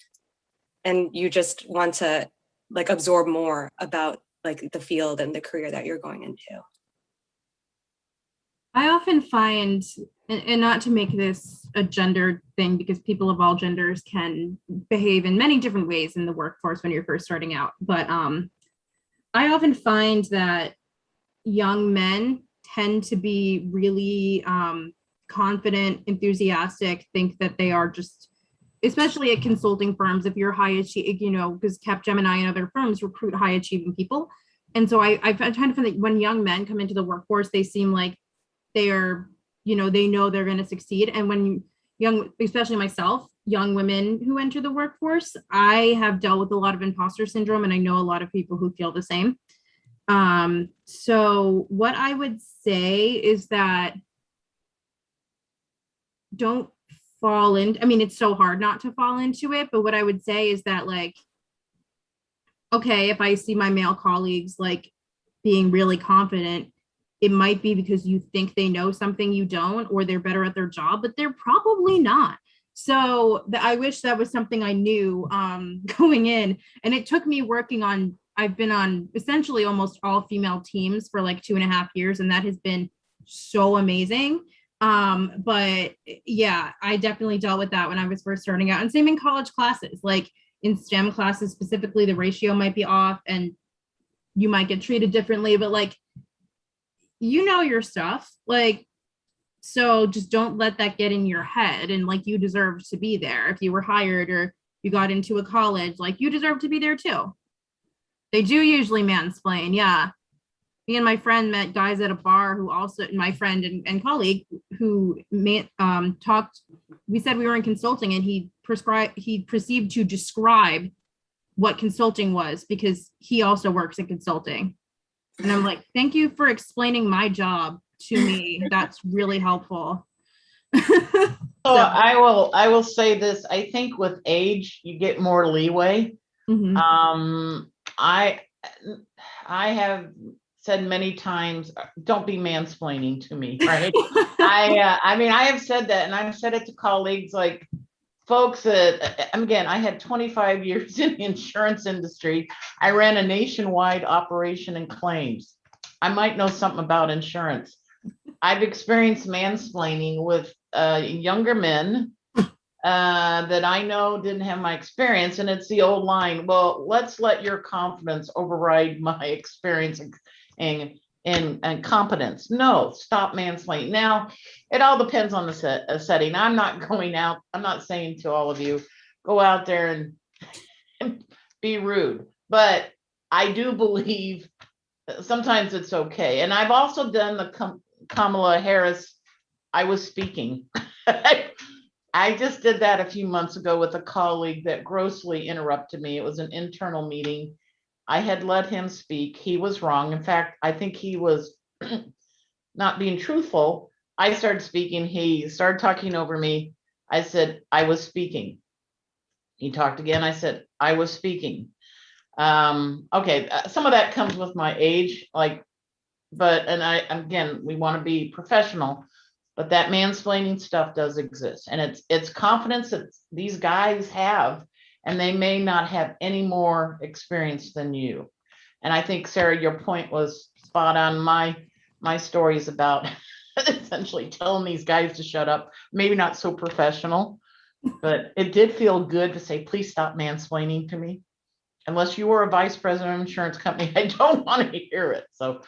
and you just want to like absorb more about like the field and the career that you're going into. I often find, and not to make this a gender thing, because people of all genders can behave in many different ways in the workforce when you're first starting out. But I often find that young men tend to be really confident, enthusiastic, think that they are just, especially at consulting firms, if you're high achieving, because Capgemini and other firms recruit high achieving people. And so I tend to find that when young men come into the workforce, they seem like they are, they know they're going to succeed. And when especially myself, young women who enter the workforce, I have dealt with a lot of imposter syndrome, and I know a lot of people who feel the same. So what I would say is that don't fall in. I mean, it's so hard not to fall into it, but what I would say is that, like, okay, if I see my male colleagues like being really confident, it might be because you think they know something you don't, or they're better at their job, but they're probably not. So I wish that was something I knew going in. And it took me I've been on essentially almost all female teams for like 2.5 years. And that has been so amazing. But yeah, I definitely dealt with that when I was first starting out, and same in college classes, like in STEM classes specifically, the ratio might be off and you might get treated differently, but like, your stuff, like, so just don't let that get in your head. And like, you deserve to be there. If you were hired or you got into a college, like, you deserve to be there too. They do usually mansplain. Yeah. Me and my friend met guys at a bar who also, my friend and colleague who talked, we said we were in consulting, and he proceeded to describe what consulting was because he also works in consulting. And I'm like, thank you for explaining my job to me. That's really helpful. So I will say this. I think with age, you get more leeway. Mhm. I have said many times, don't be mansplaining to me, right? I mean, I have said that, and I've said it to colleagues, like, folks that, again, I had 25 years in the insurance industry. I ran a nationwide operation in claims. I might know something about insurance. I've experienced mansplaining with younger men that I know didn't have my experience. And it's the old line, well, let's let your confidence override my experience and competence. No, stop mansplaining. Now, it all depends on the setting. I'm not going out. I'm not saying to all of you, go out there and be rude. But I do believe sometimes it's okay. And I've also done the Kamala Harris, I was speaking. I just did that a few months ago with a colleague that grossly interrupted me. It was an internal meeting. I had let him speak. He was wrong. In fact, I think he was not being truthful. I started speaking. He started talking over me. I said, I was speaking. He talked again. I said, I was speaking. Okay, some of that comes with my age, again, we want to be professional, but that mansplaining stuff does exist, and it's confidence that these guys have, and they may not have any more experience than you. And I think, Sarah, your point was spot on. My stories about essentially telling these guys to shut up, maybe not so professional, but it did feel good to say, please stop mansplaining to me. Unless you were a vice president of an insurance company, I don't want to hear it. So,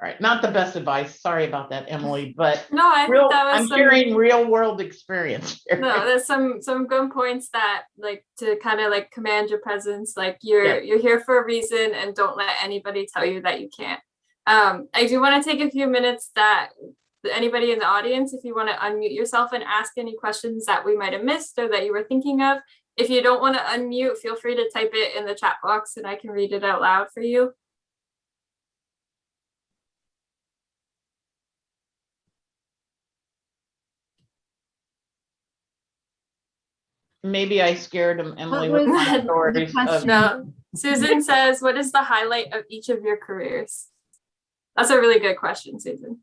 All right, not the best advice. Sorry about that, Emily, but No, I think that was I'm some, hearing real world experience here. no, there's some good points that like to kind of like command your presence. Like you're here for a reason, and don't let anybody tell you that you can't. I do want to take a few minutes that anybody in the audience, if you want to unmute yourself and ask any questions that we might have missed or that you were thinking of. If you don't want to unmute, feel free to type it in the chat box and I can read it out loud for you. Maybe I scared him, Emily, What with was my the stories. Of, question? No, Susan says, what is the highlight of each of your careers? That's a really good question, Susan.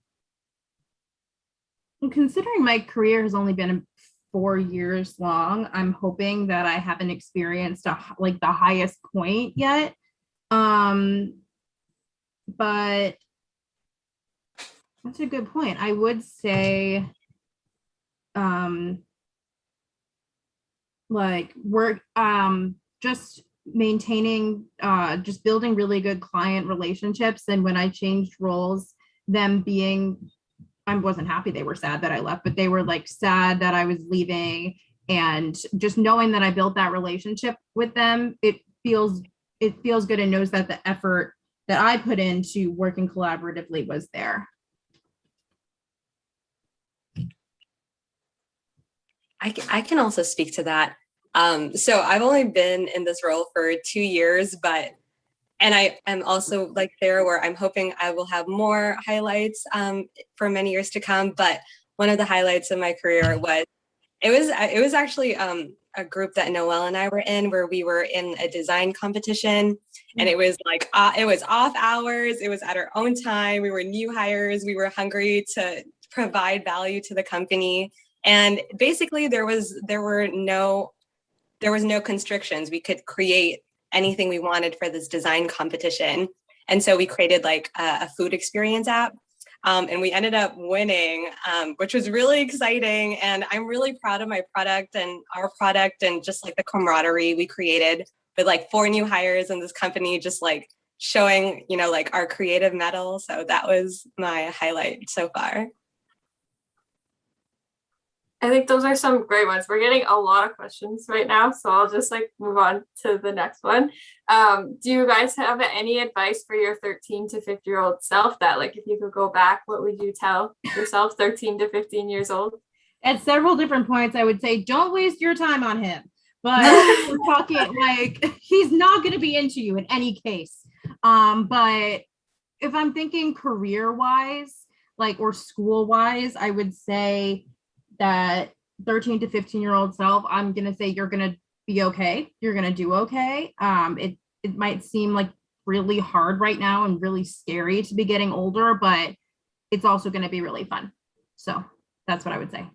Considering my career has only been 4 years long, I'm hoping that I haven't experienced like the highest point yet. But that's a good point. I would say like work just maintaining just building really good client relationships. And when I changed roles, them being, I wasn't happy, they were sad that I left, but they were like sad that I was leaving. And just knowing that I built that relationship with them, it feels good and knows that the effort that I put into working collaboratively was there. I can also speak to that. So I've only been in this role for 2 years, and I am also like Sarah, where I'm hoping I will have more highlights for many years to come. But one of the highlights of my career was, it was actually a group that Noelle and I were in, where we were in a design competition, and it was like, it was off hours. It was at our own time. We were new hires. We were hungry to provide value to the company. And basically there was no constrictions. We could create anything we wanted for this design competition. And so we created like a food experience app. And we ended up winning, which was really exciting. And I'm really proud of my product and our product, and just like the camaraderie we created with like 4 new hires in this company, just like showing, like our creative mettle. So that was my highlight so far. I think those are some great ones. We're getting a lot of questions right now, so I'll just like move on to the next one. Do you guys have any advice for your 13 to 15-year-old self, that like if you could go back, what would you tell yourself 13 to 15 years old? At several different points, I would say, don't waste your time on him. But we're talking like, he's not going to be into you in any case. But if I'm thinking career-wise, like, or school-wise, I would say that 13 to 15-year-old self, I'm going to say you're going to be okay. You're going to do okay. It might seem like really hard right now and really scary to be getting older, but it's also going to be really fun. So that's what I would say.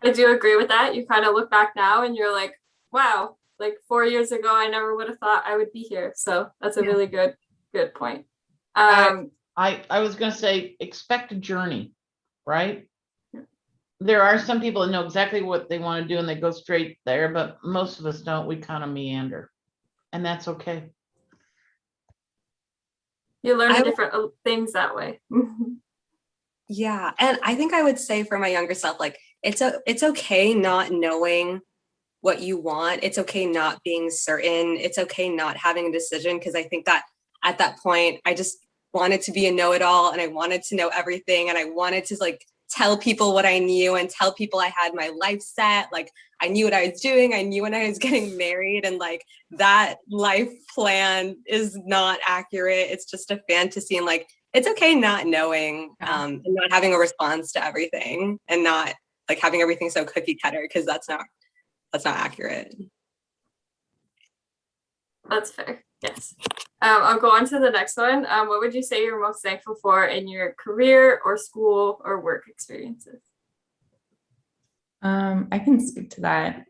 I do agree with that. You kind of look back now and you're like, wow, like 4 years ago, I never would have thought I would be here. So that's a really good point. I was going to say, expect a journey, right? There are some people that know exactly what they want to do and they go straight there, but most of us don't. We kind of meander, and that's okay. You learn different things that way. Yeah. And I think I would say for my younger self, like, it's okay not knowing what you want. It's okay not being certain. It's okay not having a decision. Because I think that at that point, I just wanted to be a know-it-all, and I wanted to know everything, and I wanted to like tell people what I knew and tell people I had my life set. Like, I knew what I was doing. I knew when I was getting married, and like that life plan is not accurate. It's just a fantasy. And like, it's okay not knowing and not having a response to everything, and not like having everything so cookie cutter, because that's not accurate. That's fair. Yes. I'll go on to the next one. What would you say you're most thankful for in your career or school or work experiences? I can speak to that.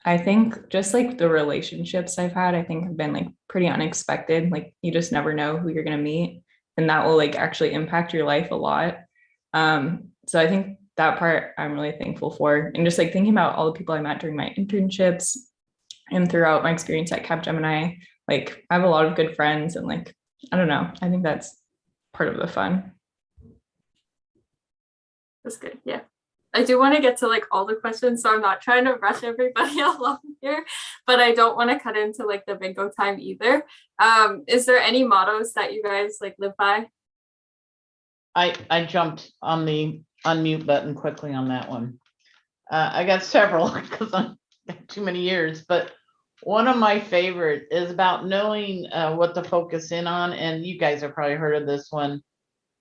I think just like the relationships I've had, I think have been like pretty unexpected. Like, you just never know who you're going to meet, and that will like actually impact your life a lot. So I think that part I'm really thankful for. And just like thinking about all the people I met during my internships and throughout my experience at Capgemini, like I have a lot of good friends, and like I don't know. I think that's part of the fun. That's good. Yeah. I do want to get to like all the questions, so I'm not trying to rush everybody along here, but I don't want to cut into like the bingo time either. Is there any mottos that you guys like live by? I jumped on the unmute button quickly on that one. I got several because I'm got too many years, but one of my favorite is about knowing what to focus in on. And you guys have probably heard of this one.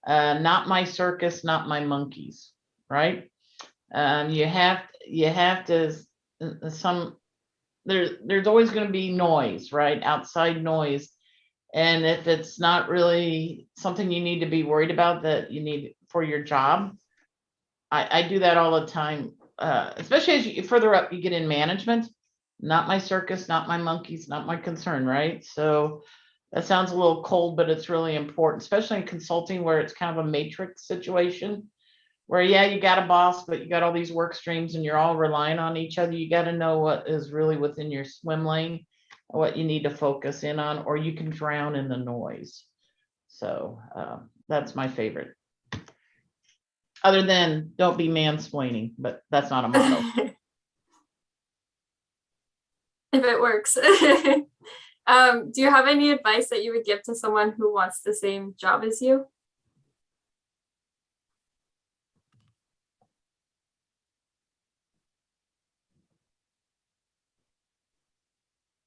Not my circus, not my monkeys, right? You have to there's always going to be noise, right? Outside noise. And if it's not really something you need to be worried about that you need for your job, I do that all the time, especially as you further up you get in management. Not my circus, not my monkeys, not my concern, right? So that sounds a little cold, but it's really important, especially in consulting where it's kind of a matrix situation where, yeah, you got a boss, but you got all these work streams and you're all relying on each other. You got to know what is really within your swim lane, what you need to focus in on, or you can drown in the noise. So that's my favorite. Other than don't be mansplaining, but that's not a motto. If it works. Do you have any advice that you would give to someone who wants the same job as you?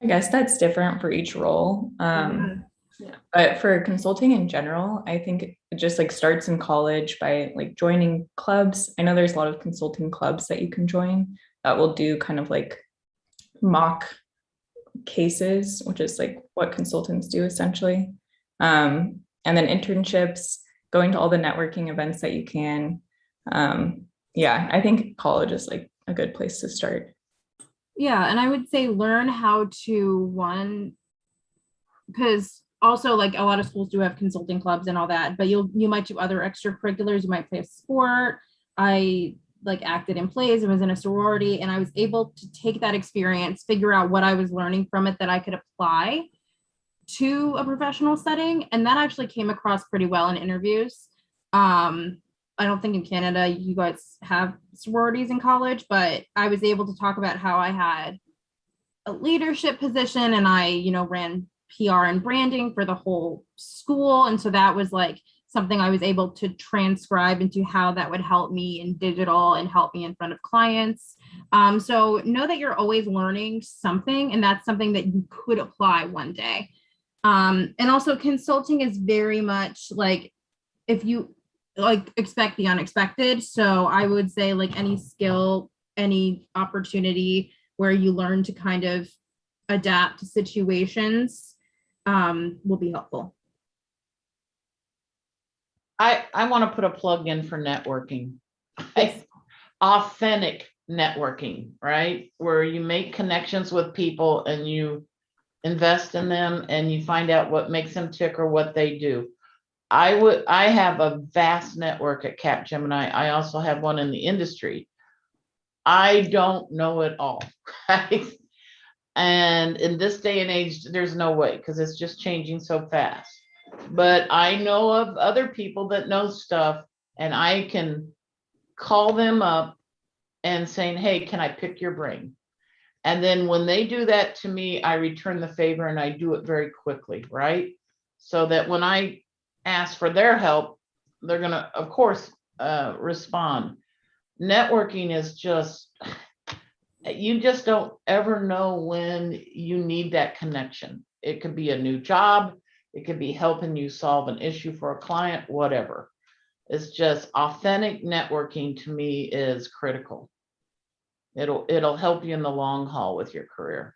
I guess that's different for each role. Yeah. But for consulting in general, I think it just like starts in college by like joining clubs. I know there's a lot of consulting clubs that you can join that will do kind of like mock cases, which is like what consultants do essentially. And then internships, going to all the networking events that you can. Yeah, I think college is like a good place to start. Yeah, and I would say learn how to because also like a lot of schools do have consulting clubs and all that, but you might do other extracurriculars. You might play a sport. I like acted in plays and was in a sorority, and I was able to take that experience, figure out what I was learning from it that I could apply to a professional setting, and that actually came across pretty well in interviews. I don't think in Canada you guys have sororities in college, but I was able to talk about how I had a leadership position and I, ran PR and branding for the whole school. And so that was like something I was able to transcribe into how that would help me in digital and help me in front of clients. So know that you're always learning something, and that's something that you could apply one day. And also consulting is very much like if you like expect the unexpected. So I would say like any skill, any opportunity where you learn to kind of adapt to situations will be helpful. I want to put a plug in for networking. Yes. Authentic networking, right? Where you make connections with people and you invest in them and you find out what makes them tick or what they do. I have a vast network at Capgemini. I also have one in the industry. I don't know it all, right? And in this day and age, there's no way because it's just changing so fast. But I know of other people that know stuff, and I can call them up and saying, hey, can I pick your brain? And then when they do that to me, I return the favor and I do it very quickly, right? So that when I ask for their help, they're going to, of course, respond. Networking is just, you just don't ever know when you need that connection. It could be a new job. It could be helping you solve an issue for a client, whatever. It's just authentic networking to me is critical. It'll help you in the long haul with your career.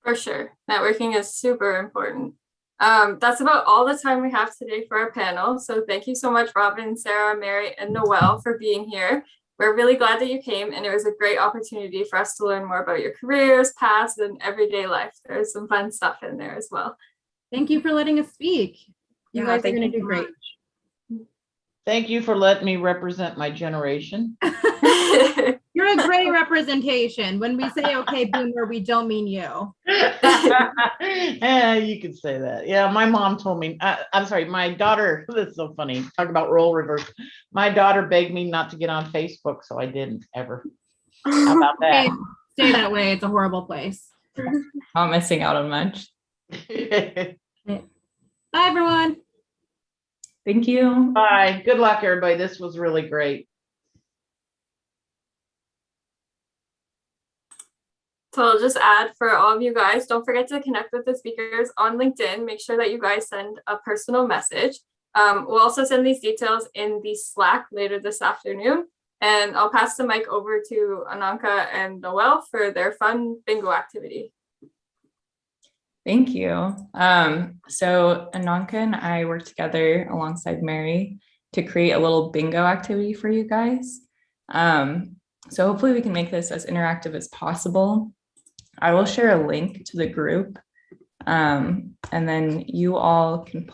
For sure. Networking is super important. That's about all the time we have today for our panel. So thank you so much, Robin, Sarah, Mary, and Noelle for being here. We're really glad that you came, and it was a great opportunity for us to learn more about your careers, past, and everyday life. There's some fun stuff in there as well. Thank you for letting us speak. You guys are thank going to you do so great. Thank you for letting me represent my generation. You're a great representation. When we say, okay, boomer, we don't mean you. Yeah, you could say that. Yeah, my mom told me, I'm sorry, my daughter, that's so funny. Talk about role reverse. My daughter begged me not to get on Facebook, so I didn't ever. How about Okay, that? stay that way. It's a horrible place. Not missing out on much. Bye, everyone. Thank you. Bye. Good luck, everybody. This was really great. So I'll just add for all of you guys, don't forget to connect with the speakers on LinkedIn. Make sure that you guys send a personal message. We'll also send these details in the Slack later this afternoon. And I'll pass the mic over to Ananka and Noel for their fun bingo activity. Thank you. So Ananka and I worked together alongside Mary to create a little bingo activity for you guys. So hopefully we can make this as interactive as possible. I will share a link to the group, and then you all can